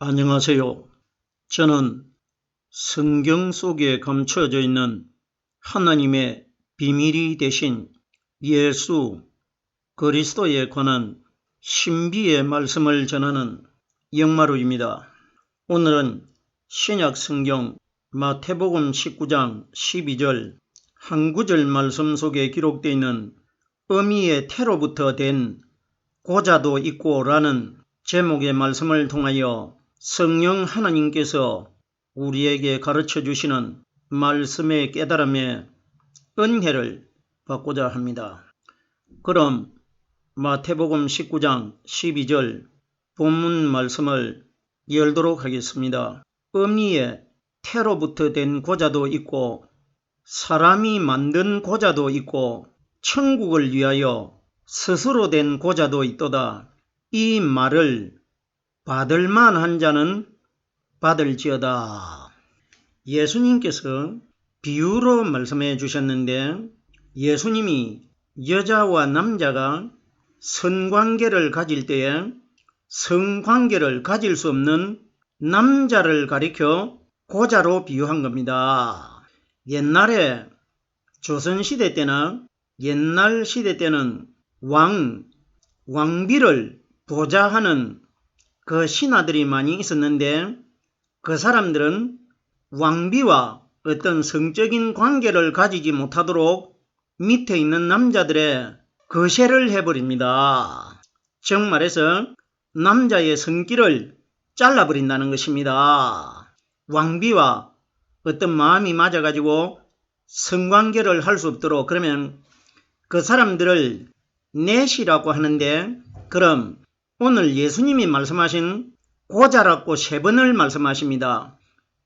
안녕하세요. 저는 성경 속에 감춰져 있는 하나님의 비밀이 되신 예수 그리스도에 관한 신비의 말씀을 전하는 영마루입니다. 오늘은 신약 성경 마태복음 19장 12절 한 구절 말씀 속에 기록되어 있는 어미의 태로부터 된 고자도 있고 라는 제목의 말씀을 통하여 성령 하나님께서 우리에게 가르쳐 주시는 말씀의 깨달음의 은혜를 받고자 합니다. 그럼 마태복음 19장 12절 본문 말씀을 열도록 하겠습니다. 어미의 태로부터 된 고자도 있고 사람이 만든 고자도 있고 천국을 위하여 스스로 된 고자도 있도다. 이 말을 받을 만한 자는 받을지어다. 예수님께서 비유로 말씀해 주셨는데 예수님이 여자와 남자가 성관계를 가질 때에 성관계를 가질 수 없는 남자를 가리켜 고자로 비유한 겁니다. 옛날에 조선시대 때나 옛날 시대 때는 왕비를 보좌하는 그 신하들이 많이 있었는데 그 사람들은 왕비와 어떤 성적인 관계를 가지지 못하도록 밑에 있는 남자들의 거세를 해버립니다. 즉 말해서 남자의 성기를 잘라버린다는 것입니다. 왕비와 어떤 마음이 맞아가지고 성관계를 할 수 없도록 그러면 그 사람들을 넷이라고 하는데 그럼 오늘 예수님이 말씀하신 고자라고 3번을 말씀하십니다.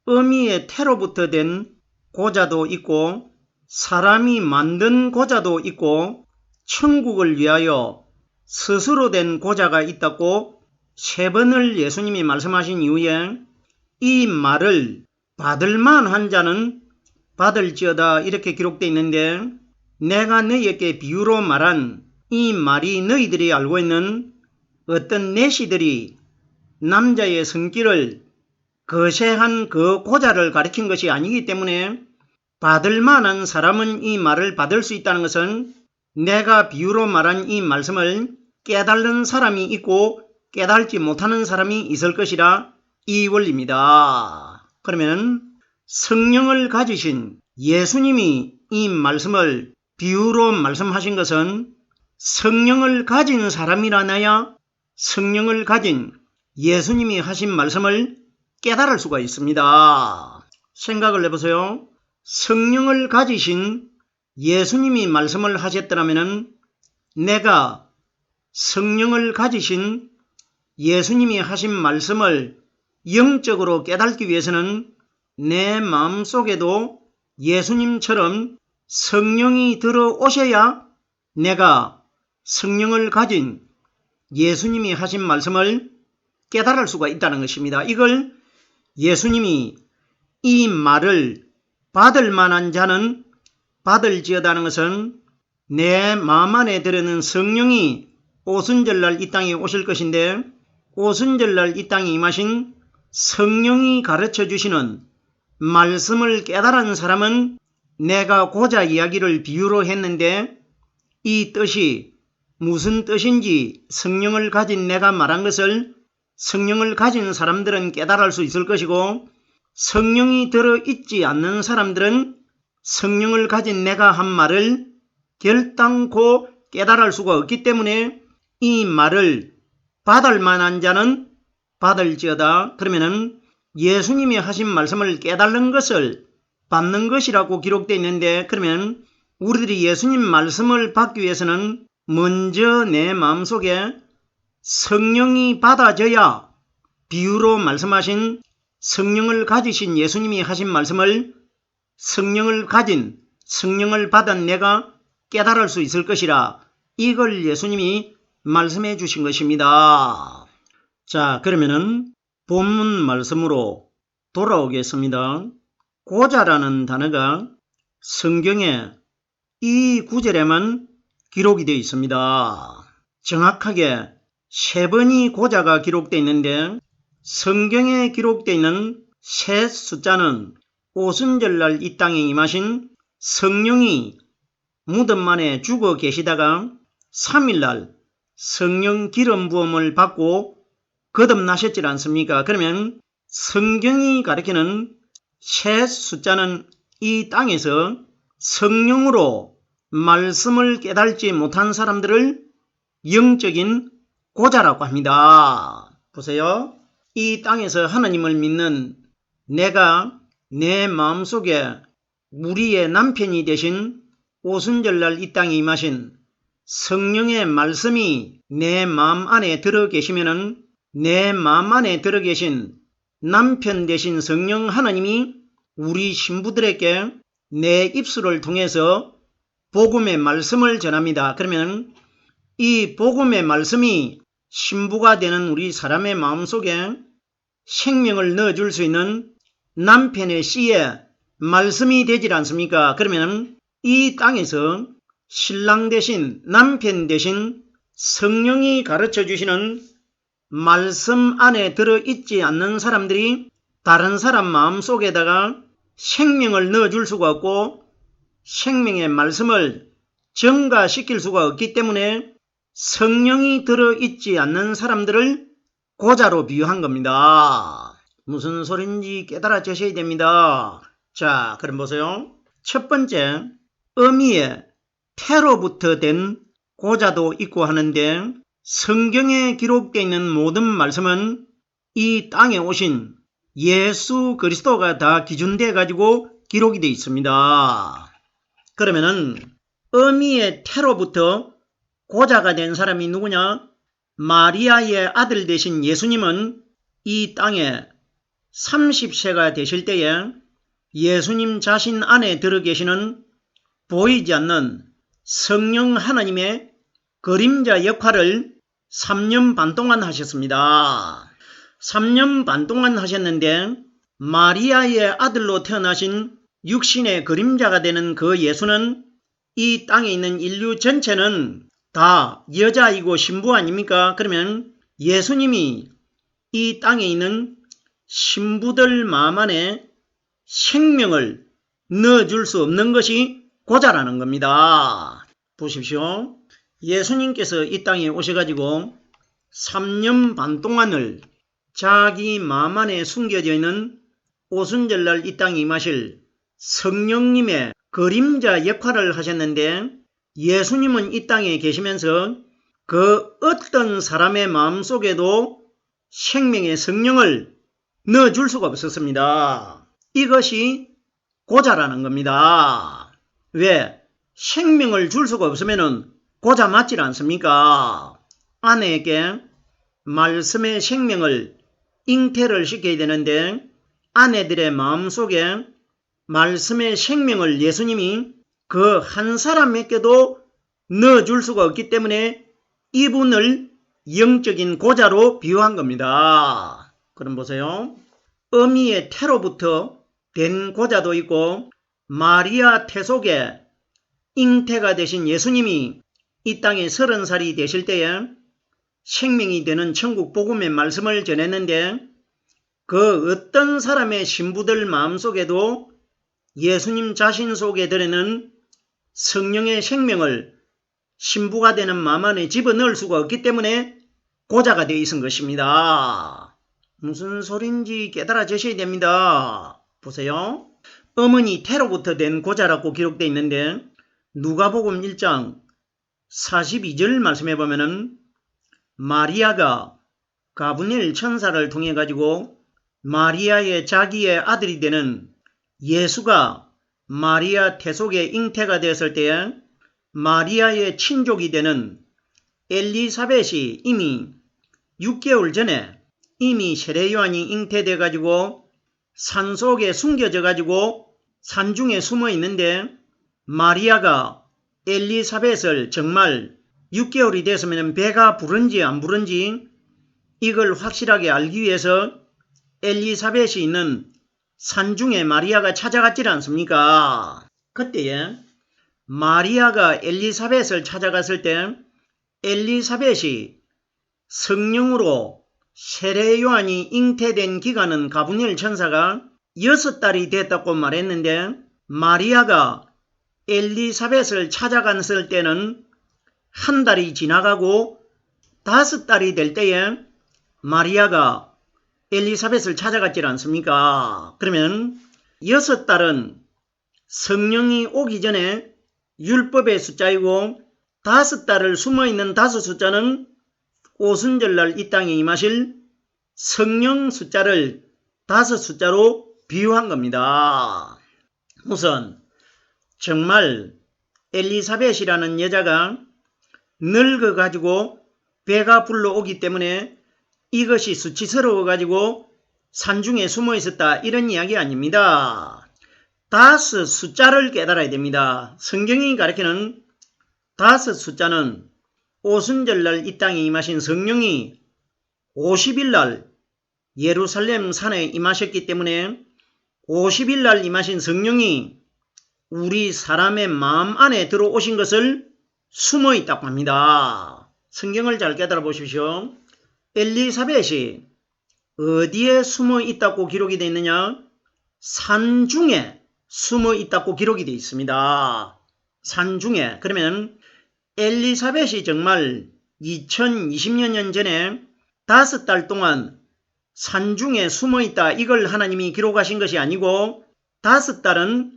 어미의 태로부터 된 고자도 있고 사람이 만든 고자도 있고 천국을 위하여 스스로 된 고자가 있다고 3번을 예수님이 말씀하신 이후에 이 말을 받을 만한 자는 받을지어다 이렇게 기록되어 있는데 내가 너희에게 비유로 말한 이 말이 너희들이 알고 있는 어떤 내시들이 남자의 성기를 거세한 그 고자를 가리킨 것이 아니기 때문에 받을 만한 사람은 이 말을 받을 수 있다는 것은 내가 비유로 말한 이 말씀을 깨달는 사람이 있고 깨달지 못하는 사람이 있을 것이라 이 원리입니다. 그러면 성령을 가지신 예수님이 이 말씀을 비유로 말씀하신 것은 성령을 가진 사람이라나야 성령을 가진 예수님이 하신 말씀을 깨달을 수가 있습니다. 생각을 해보세요. 성령을 가지신 예수님이 말씀을 하셨더라면 내가 성령을 가지신 예수님이 하신 말씀을 영적으로 깨닫기 위해서는 내 마음속에도 예수님처럼 성령이 들어오셔야 내가 성령을 가진 예수님이 하신 말씀을 깨달을 수가 있다는 것입니다. 이걸 예수님이 이 말을 받을 만한 자는 받을지어다는 것은 내 마음 안에 들어있는 성령이 오순절날 이 땅에 오실 것인데 오순절날 이 땅에 임하신 성령이 가르쳐 주시는 말씀을 깨달은 사람은 내가 고자 이야기를 비유로 했는데 이 뜻이 무슨 뜻인지 성령을 가진 내가 말한 것을 성령을 가진 사람들은 깨달을 수 있을 것이고 성령이 들어있지 않는 사람들은 성령을 가진 내가 한 말을 결단코 깨달을 수가 없기 때문에 이 말을 받을 만한 자는 받을지어다. 그러면은 예수님이 하신 말씀을 깨달는 것을 받는 것이라고 기록되어 있는데 그러면 우리들이 예수님 말씀을 받기 위해서는 먼저 내 마음속에 성령이 받아져야 비유로 말씀하신 성령을 가지신 예수님이 하신 말씀을 성령을 가진 성령을 받은 내가 깨달을 수 있을 것이라 이걸 예수님이 말씀해 주신 것입니다. 자, 그러면은 본문 말씀으로 돌아오겠습니다. 고자라는 단어가 성경에 이 구절에만 기록이 되어 있습니다. 정확하게 3번이 고자가 기록되어 있는데 성경에 기록되어 있는 셋 숫자는 오순절날 이 땅에 임하신 성령이 무덤 안에 죽어 계시다가 3일날 성령 기름 부음을 받고 거듭나셨지 않습니까? 그러면 성경이 가리키는 셋 숫자는 이 땅에서 성령으로 말씀을 깨달지 못한 사람들을 영적인 고자라고 합니다. 보세요. 이 땅에서 하나님을 믿는 내가 내 마음속에 우리의 남편이 되신 오순절날 이 땅에 임하신 성령의 말씀이 내 마음 안에 들어 계시면은 내 마음 안에 들어 계신 남편 되신 성령 하나님이 우리 신부들에게 내 입술을 통해서 복음의 말씀을 전합니다. 그러면 이 복음의 말씀이 신부가 되는 우리 사람의 마음속에 생명을 넣어줄 수 있는 남편의 씨에 말씀이 되질 않습니까? 그러면 이 땅에서 신랑 대신 남편 대신 성령이 가르쳐 주시는 말씀 안에 들어있지 않는 사람들이 다른 사람 마음속에다가 생명을 넣어줄 수가 없고 생명의 말씀을 증가시킬 수가 없기 때문에 성령이 들어있지 않는 사람들을 고자로 비유한 겁니다. 무슨 소린지 깨달아지셔야 됩니다. 자, 그럼 보세요. 첫 번째, 어미의 태로부터 된 고자도 있고 하는데 성경에 기록되어 있는 모든 말씀은 이 땅에 오신 예수 그리스도가 다 기준되어 가지고 기록이 되어 있습니다. 그러면은 어미의 태로부터 고자가 된 사람이 누구냐? 마리아의 아들 되신 예수님은 이 땅에 30세가 되실 때에 예수님 자신 안에 들어 계시는 보이지 않는 성령 하나님의 그림자 역할을 3년 반 동안 하셨습니다. 3년 반 동안 하셨는데 마리아의 아들로 태어나신 육신의 그림자가 되는 그 예수는 이 땅에 있는 인류 전체는 다 여자이고 신부 아닙니까? 그러면 예수님이 이 땅에 있는 신부들 마음 안에 생명을 넣어줄 수 없는 것이 고자라는 겁니다. 보십시오. 예수님께서 이 땅에 오셔가지고 3년 반 동안을 자기 마음 안에 숨겨져 있는 오순절날 이 땅에 임하실 성령님의 그림자 역할을 하셨는데 예수님은 이 땅에 계시면서 그 어떤 사람의 마음속에도 생명의 성령을 넣어줄 수가 없었습니다. 이것이 고자라는 겁니다. 왜? 생명을 줄 수가 없으면 고자 맞질 않습니까? 아내에게 말씀의 생명을 잉태를 시켜야 되는데 아내들의 마음속에 말씀의 생명을 예수님이 그 한 사람에게도 넣어줄 수가 없기 때문에 이분을 영적인 고자로 비유한 겁니다. 그럼 보세요. 어미의 태로부터 된 고자도 있고 마리아 태 속에 잉태가 되신 예수님이 이 땅에 30살이 되실 때에 생명이 되는 천국 복음의 말씀을 전했는데 그 어떤 사람의 신부들 마음속에도 예수님 자신 속에 들어있는 성령의 생명을 신부가 되는 마음 안에 집어넣을 수가 없기 때문에 고자가 되어 있은 것입니다. 무슨 소린지 깨달아지셔야 됩니다. 보세요. 어머니 태로부터 된 고자라고 기록되어 있는데 누가복음 1장 42절 말씀해 보면은 마리아가 가브리엘 천사를 통해 가지고 마리아의 자기의 아들이 되는 예수가 마리아 태 속에 잉태가 되었을 때에 마리아의 친족이 되는 엘리사벳이 이미 6개월 전에 이미 세례요한이 잉태돼 가지고 산속에 숨겨져 가지고 산중에 숨어 있는데 마리아가 엘리사벳을 정말 6개월이 됐으면 배가 부른지 안 부른지 이걸 확실하게 알기 위해서 엘리사벳이 있는 산중에 마리아가 찾아갔지 않습니까? 그때에 마리아가 엘리사벳을 찾아갔을 때 엘리사벳이 성령으로 세례 요한이 잉태된 기간은 가브리엘 천사가 6달이 됐다고 말했는데 마리아가 엘리사벳을 찾아갔을 때는 1달이 지나가고 5달이 될 때에 마리아가 엘리사벳을 찾아갔지 않습니까? 그러면 6달은 성령이 오기 전에 율법의 숫자이고 5달을 숨어있는 5 숫자는 오순절날 이 땅에 임하실 성령 숫자를 5 숫자로 비유한 겁니다. 우선 정말 엘리사벳이라는 여자가 늙어가지고 배가 불러오기 때문에 이것이 수치스러워가지고 산중에 숨어 있었다 이런 이야기 아닙니다. 5 숫자를 깨달아야 됩니다. 성경이 가르치는 5 숫자는 오순절날 이 땅에 임하신 성령이 50일날 예루살렘 산에 임하셨기 때문에 50일날 임하신 성령이 우리 사람의 마음 안에 들어오신 것을 숨어 있다고 합니다. 성경을 잘 깨달아 보십시오. 엘리사벳이 어디에 숨어 있다고 기록이 되어 있느냐? 산중에 숨어 있다고 기록이 되어 있습니다. 산중에. 그러면 엘리사벳이 정말 2020여 년 전에 5달 동안 산중에 숨어 있다 이걸 하나님이 기록하신 것이 아니고 5달은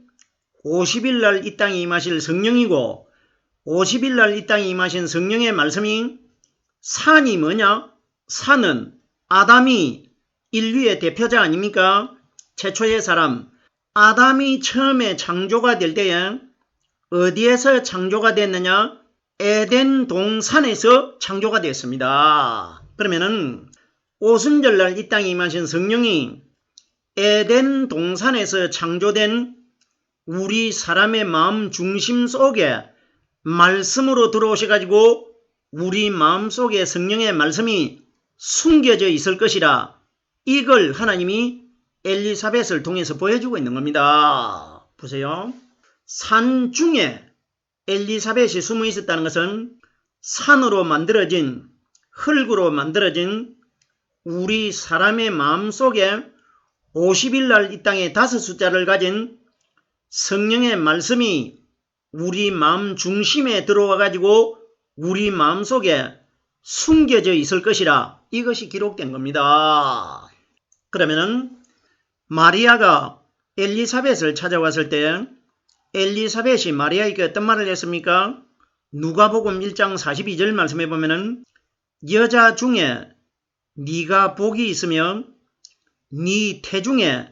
50일날 이 땅에 임하실 성령이고 50일날 이 땅에 임하신 성령의 말씀이 산이 뭐냐? 산은 아담이 인류의 대표자 아닙니까? 최초의 사람 아담이 처음에 창조가 될 때에 어디에서 창조가 됐느냐? 에덴 동산에서 창조가 되었습니다. 그러면은 오순절날 이 땅에 임하신 성령이 에덴 동산에서 창조된 우리 사람의 마음 중심 속에 말씀으로 들어오셔가지고 우리 마음 속에 성령의 말씀이 숨겨져 있을 것이라 이걸 하나님이 엘리사벳을 통해서 보여주고 있는 겁니다. 보세요. 산 중에 엘리사벳이 숨어 있었다는 것은 산으로 만들어진 흙으로 만들어진 우리 사람의 마음 속에 50일날 이 땅에 5 숫자를 가진 성령의 말씀이 우리 마음 중심에 들어와 가지고 우리 마음 속에 숨겨져 있을 것이라 이것이 기록된 겁니다. 그러면은 마리아가 엘리사벳을 찾아왔을 때 엘리사벳이 마리아에게 어떤 말을 했습니까? 누가복음 1장 42절 말씀해 보면은 여자 중에 네가 복이 있으면 네 태중에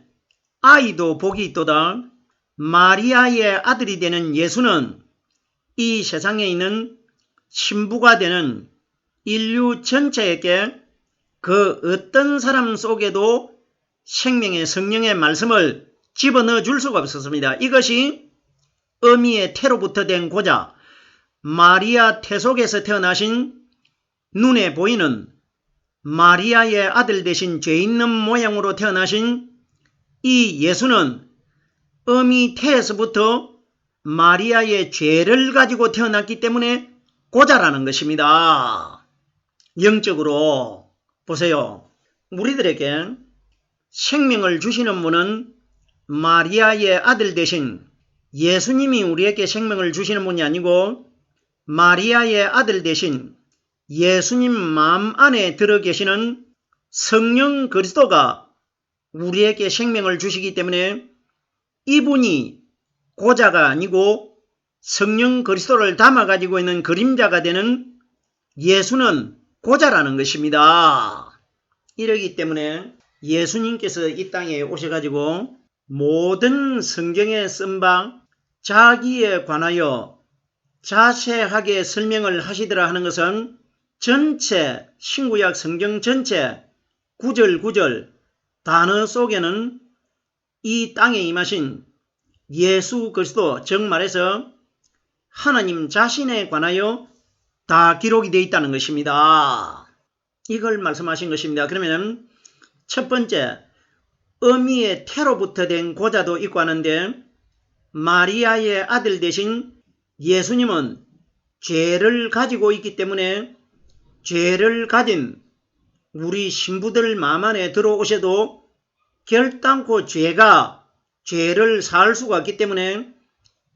아이도 복이 있도다. 마리아의 아들이 되는 예수는 이 세상에 있는 신부가 되는 인류 전체에게 그 어떤 사람 속에도 생명의 성령의 말씀을 집어넣어 줄 수가 없었습니다. 이것이 어미의 태로부터 된 고자 마리아 태 속에서 태어나신 눈에 보이는 마리아의 아들 되신 죄 있는 모양으로 태어나신 이 예수는 어미 태에서부터 마리아의 죄를 가지고 태어났기 때문에 고자라는 것입니다. 영적으로 보세요. 우리들에게 생명을 주시는 분은 마리아의 아들 되신 예수님이 우리에게 생명을 주시는 분이 아니고 마리아의 아들 되신 예수님 마음 안에 들어 계시는 성령 그리스도가 우리에게 생명을 주시기 때문에 이분이 고자가 아니고 성령 그리스도를 담아 가지고 있는 그림자가 되는 예수는 고자라는 것입니다. 이러기 때문에 예수님께서 이 땅에 오셔가지고 모든 성경에 쓴 바 자기에 관하여 자세하게 설명을 하시더라 하는 것은 전체 신구약 성경 전체 구절 단어 속에는 이 땅에 임하신 예수 그리스도 즉 말해서 하나님 자신에 관하여 다 기록이 되어 있다는 것입니다. 이걸 말씀하신 것입니다. 그러면 첫 번째 어미의 태로부터 된 고자도 있고 하는데 마리아의 아들 되신 예수님은 죄를 가지고 있기 때문에 죄를 가진 우리 신부들 마음 안에 들어오셔도 결단코 죄를 사할 수가 없기 때문에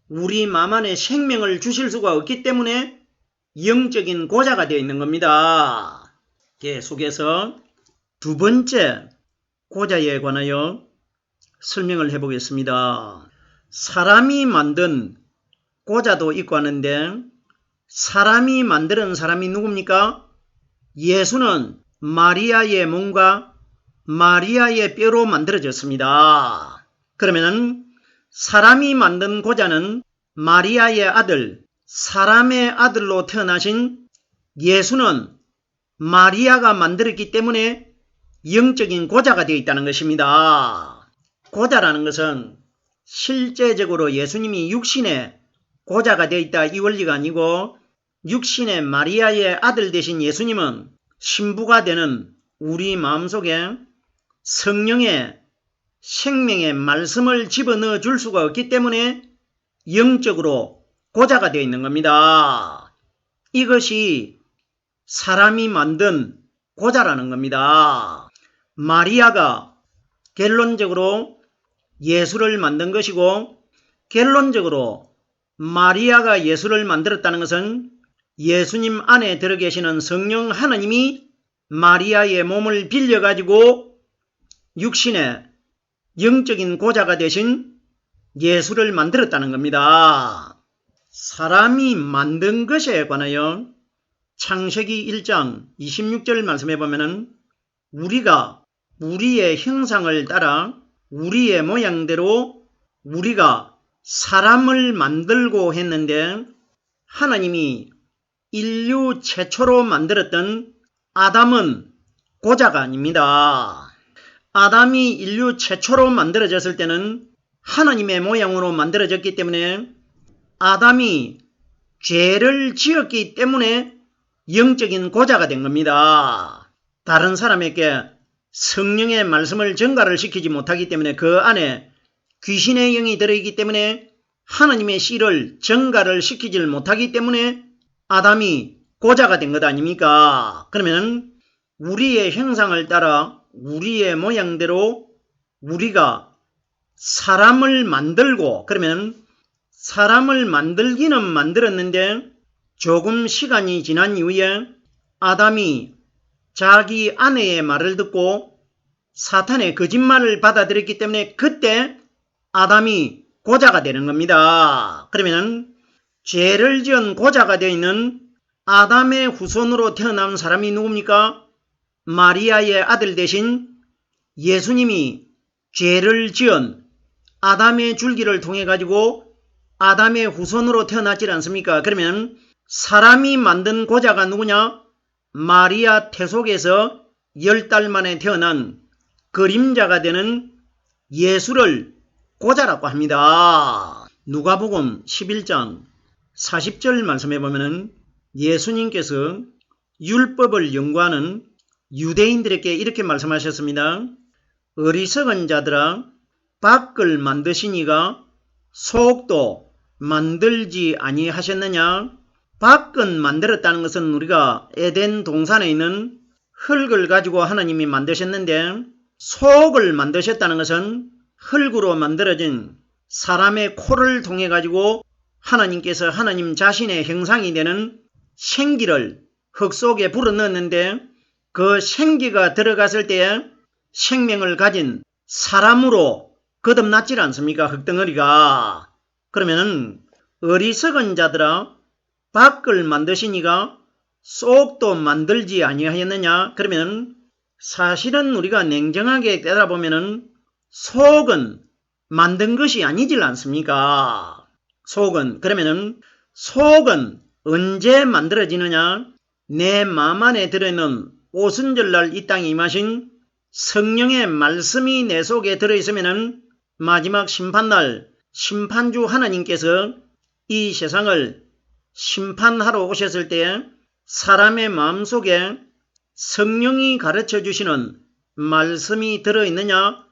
우리 마음 안에 생명을 주실 수가 없기 때문에 영적인 고자가 되어 있는 겁니다. 계속해서 두 번째 고자에 관하여 설명을 해보겠습니다. 사람이 만든 고자도 있고 하는데 사람이 만드는 사람이 누굽니까? 예수는 마리아의 몸과 마리아의 뼈로 만들어졌습니다. 그러면 사람이 만든 고자는 마리아의 아들, 사람의 아들로 태어나신 예수는 마리아가 만들었기 때문에 영적인 고자가 되어 있다는 것입니다. 고자라는 것은 실제적으로 예수님이 육신의 고자가 되어 있다 이 원리가 아니고 육신의 마리아의 아들 되신 예수님은 신부가 되는 우리 마음속에 성령의 생명의 말씀을 집어넣어 줄 수가 없기 때문에 영적으로 고자가 되어 있는 겁니다. 이것이 사람이 만든 고자라는 겁니다. 마리아가 결론적으로 예수를 만든 것이고 결론적으로 마리아가 예수를 만들었다는 것은 예수님 안에 들어 계시는 성령 하나님이 마리아의 몸을 빌려가지고 육신의 영적인 고자가 되신 예수를 만들었다는 겁니다. 사람이 만든 것에 관하여 창세기 1장 26절 말씀해 보면은 우리가 우리의 형상을 따라 우리의 모양대로 우리가 사람을 만들고 했는데 하나님이 인류 최초로 만들었던 아담은 고자가 아닙니다. 아담이 인류 최초로 만들어졌을 때는 하나님의 모양으로 만들어졌기 때문에 아담이 죄를 지었기 때문에 영적인 고자가 된 겁니다. 다른 사람에게 성령의 말씀을 전가를 시키지 못하기 때문에 그 안에 귀신의 영이 들어있기 때문에 하나님의 씨를 전가를 시키지 못하기 때문에 아담이 고자가 된 것 아닙니까? 그러면 우리의 형상을 따라 우리의 모양대로 우리가 사람을 만들고 그러면 사람을 만들기는 만들었는데 조금 시간이 지난 이후에 아담이 자기 아내의 말을 듣고 사탄의 거짓말을 받아들였기 때문에 그때 아담이 고자가 되는 겁니다. 그러면 죄를 지은 고자가 되어 있는 아담의 후손으로 태어난 사람이 누굽니까? 마리아의 아들 대신 예수님이 죄를 지은 아담의 줄기를 통해 가지고 아담의 후손으로 태어났지 않습니까? 그러면 사람이 만든 고자가 누구냐? 마리아 태속에서 10달 만에 태어난 그림자가 되는 예수를 고자라고 합니다. 누가복음 11장 40절 말씀해 보면 예수님께서 율법을 연구하는 유대인들에게 이렇게 말씀하셨습니다. 어리석은 자들아 밖을 만드시니가 속도 만들지 아니하셨느냐? 밖은 만들었다는 것은 우리가 에덴 동산에 있는 흙을 가지고 하나님이 만드셨는데 속을 만드셨다는 것은 흙으로 만들어진 사람의 코를 통해 가지고 하나님께서 하나님 자신의 형상이 되는 생기를 흙 속에 불어넣었는데 그 생기가 들어갔을 때에 생명을 가진 사람으로 거듭났지 않습니까? 흙덩어리가. 그러면 어리석은 자들아 밖을 만드시니가 속도 만들지 아니하였느냐? 그러면 사실은 우리가 냉정하게 되돌아보면 속은 만든 것이 아니질 않습니까? 속은 속은 언제 만들어지느냐? 내 마음 안에 들어있는 오순절날 이 땅에 임하신 성령의 말씀이 내 속에 들어있으면 마지막 심판날 심판주 하나님께서 이 세상을 심판하러 오셨을 때 사람의 마음속에 성령이 가르쳐 주시는 말씀이 들어있느냐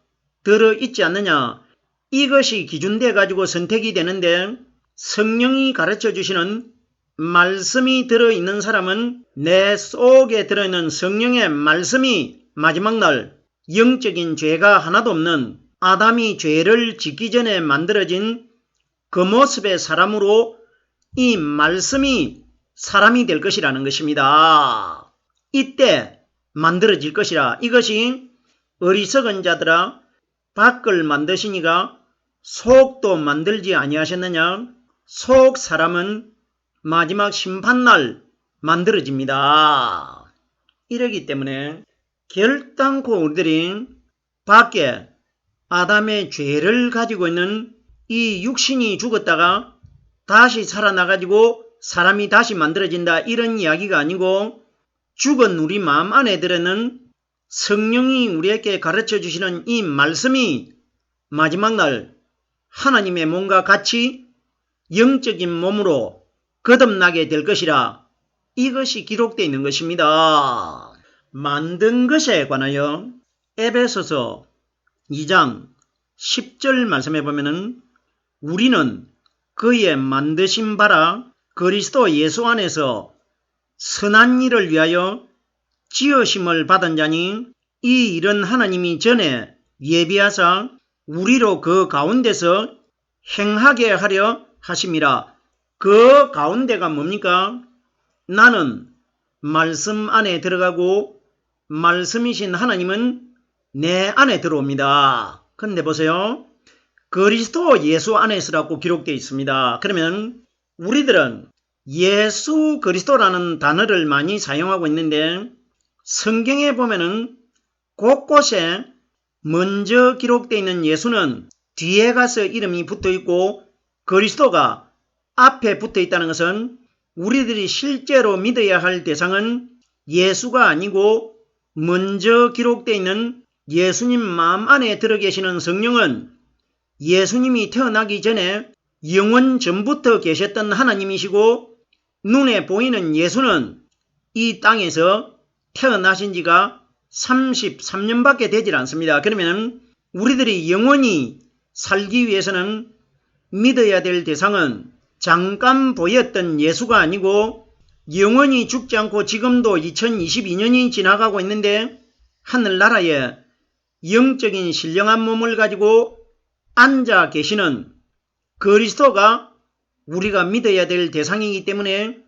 들어있지 않느냐 이것이 기준돼 가지고 선택이 되는데 성령이 가르쳐 주시는 말씀이 들어있는 사람은 내 속에 들어있는 성령의 말씀이 마지막 날 영적인 죄가 하나도 없는 아담이 죄를 짓기 전에 만들어진 그 모습의 사람으로 이 말씀이 사람이 될 것이라는 것입니다. 이때 만들어질 것이라. 이것이 어리석은 자들아 밖을 만드시니가 속도 만들지 아니하셨느냐. 속 사람은 마지막 심판날 만들어집니다. 이러기 때문에 결단코 우리들이 밖에 아담의 죄를 가지고 있는 이 육신이 죽었다가 다시 살아나가지고 사람이 다시 만들어진다 이런 이야기가 아니고 죽은 우리 마음 안에 들어있는 성령이 우리에게 가르쳐 주시는 이 말씀이 마지막 날 하나님의 몸과 같이 영적인 몸으로 거듭나게 될 것이라 이것이 기록되어 있는 것입니다. 만든 것에 관하여 에베소서 2장 10절 말씀해 보면은 우리는 그의 만드신 바라 그리스도 예수 안에서 선한 일을 위하여 지으심을 받은 자니 이 일은 하나님이 전에 예비하사 우리로 그 가운데서 행하게 하려 하심이라. 그 가운데가 뭡니까? 나는 말씀 안에 들어가고 말씀이신 하나님은 내 안에 들어옵니다. 그런데 보세요. 그리스도 예수 안에서라고 기록되어 있습니다. 그러면 우리들은 예수 그리스도라는 단어를 많이 사용하고 있는데 성경에 보면은 곳곳에 먼저 기록되어 있는 예수는 뒤에 가서 이름이 붙어 있고 그리스도가 앞에 붙어 있다는 것은 우리들이 실제로 믿어야 할 대상은 예수가 아니고 먼저 기록되어 있는 예수님 마음 안에 들어 계시는 성령은 예수님이 태어나기 전에 영원 전부터 계셨던 하나님이시고 눈에 보이는 예수는 이 땅에서 태어나신 지가 33년밖에 되질 않습니다. 그러면 우리들이 영원히 살기 위해서는 믿어야 될 대상은 잠깐 보였던 예수가 아니고 영원히 죽지 않고 지금도 2022년이 지나가고 있는데 하늘나라에 영적인 신령한 몸을 가지고 앉아 계시는 그리스도가 우리가 믿어야 될 대상이기 때문에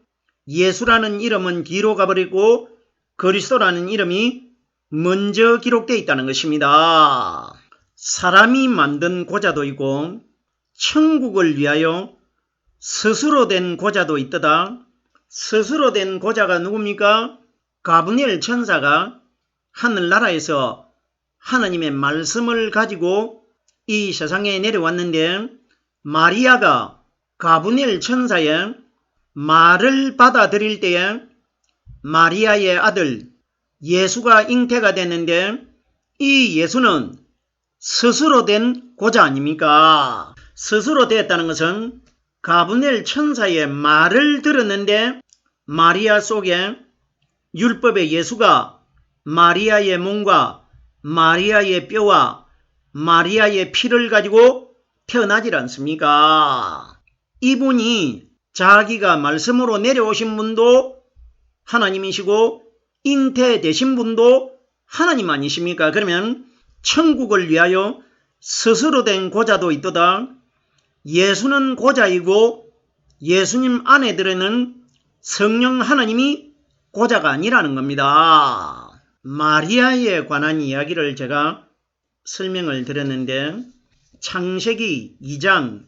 예수라는 이름은 뒤로 가버리고 그리스도라는 이름이 먼저 기록되어 있다는 것입니다. 사람이 만든 고자도 있고 천국을 위하여 스스로 된 고자도 있더다. 스스로 된 고자가 누굽니까? 가브리엘 천사가 하늘나라에서 하나님의 말씀을 가지고 이 세상에 내려왔는데 마리아가 가브리엘 천사의 말을 받아들일 때에 마리아의 아들 예수가 잉태가 됐는데 이 예수는 스스로 된 고자 아닙니까? 스스로 되었다는 것은 가브리엘 천사의 말을 들었는데 마리아 속에 율법의 예수가 마리아의 몸과 마리아의 뼈와 마리아의 피를 가지고 태어나질 않습니까? 이분이 자기가 말씀으로 내려오신 분도 하나님이시고 잉태되신 분도 하나님 아니십니까? 그러면 천국을 위하여 스스로 된 고자도 있도다. 예수는 고자이고 예수님 안에 들어있는 성령 하나님이 고자가 아니라는 겁니다. 마리아에 관한 이야기를 제가 설명을 드렸는데 창세기 2장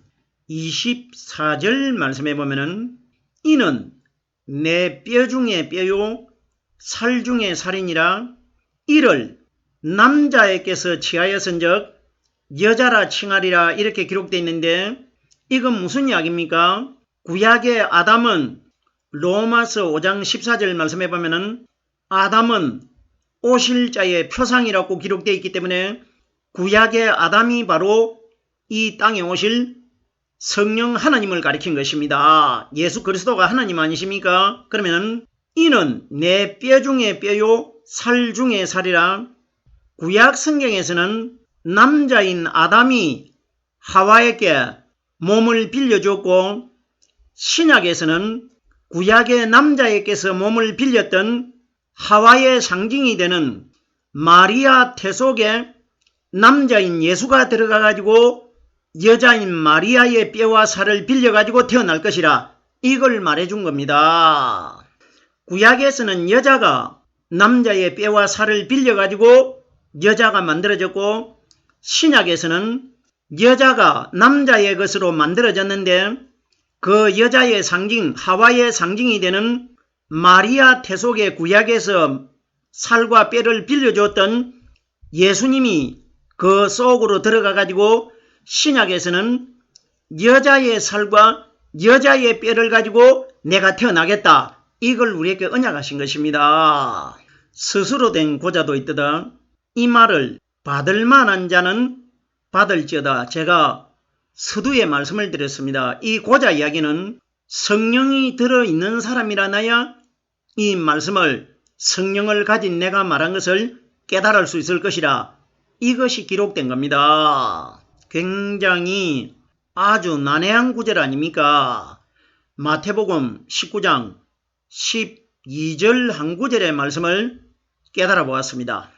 24절 말씀해 보면은 이는 내 뼈 중에 뼈요 살 중에 살이니라 이를 남자에게서 취하였은즉 여자라 칭하리라 이렇게 기록되어 있는데 이건 무슨 이야기입니까? 구약의 아담은 로마서 5장 14절 말씀해 보면은 아담은 오실 자의 표상이라고 기록되어 있기 때문에 구약의 아담이 바로 이 땅에 오실 성령 하나님을 가리킨 것입니다. 예수 그리스도가 하나님 아니십니까? 그러면 이는 내 뼈 중에 뼈요 살 중에 살이라. 구약 성경에서는 남자인 아담이 하와에게 몸을 빌려줬고 신약에서는 구약의 남자에게서 몸을 빌렸던 하와의 상징이 되는 마리아 태 속에 남자인 예수가 들어가 가지고 여자인 마리아의 뼈와 살을 빌려 가지고 태어날 것이라 이걸 말해준 겁니다. 구약에서는 여자가 남자의 뼈와 살을 빌려 가지고 여자가 만들어졌고, 신약에서는 여자가 남자의 것으로 만들어졌는데 그 여자의 상징, 하와의 상징이 되는 마리아 태 속에 구약에서 살과 뼈를 빌려줬던 예수님이 그 속으로 들어가 가지고 신약에서는 여자의 살과 여자의 뼈를 가지고 내가 태어나겠다. 이걸 우리에게 언약하신 것입니다. 스스로 된 고자도 있도다. 이 말을 받을 만한 자는 받을지어다. 제가 서두에 말씀을 드렸습니다. 이 고자 이야기는 성령이 들어있는 사람이라나야 이 말씀을 성령을 가진 내가 말한 것을 깨달을 수 있을 것이라 이것이 기록된 겁니다. 굉장히 아주 난해한 구절 아닙니까? 마태복음 19장 12절 한 구절의 말씀을 깨달아 보았습니다.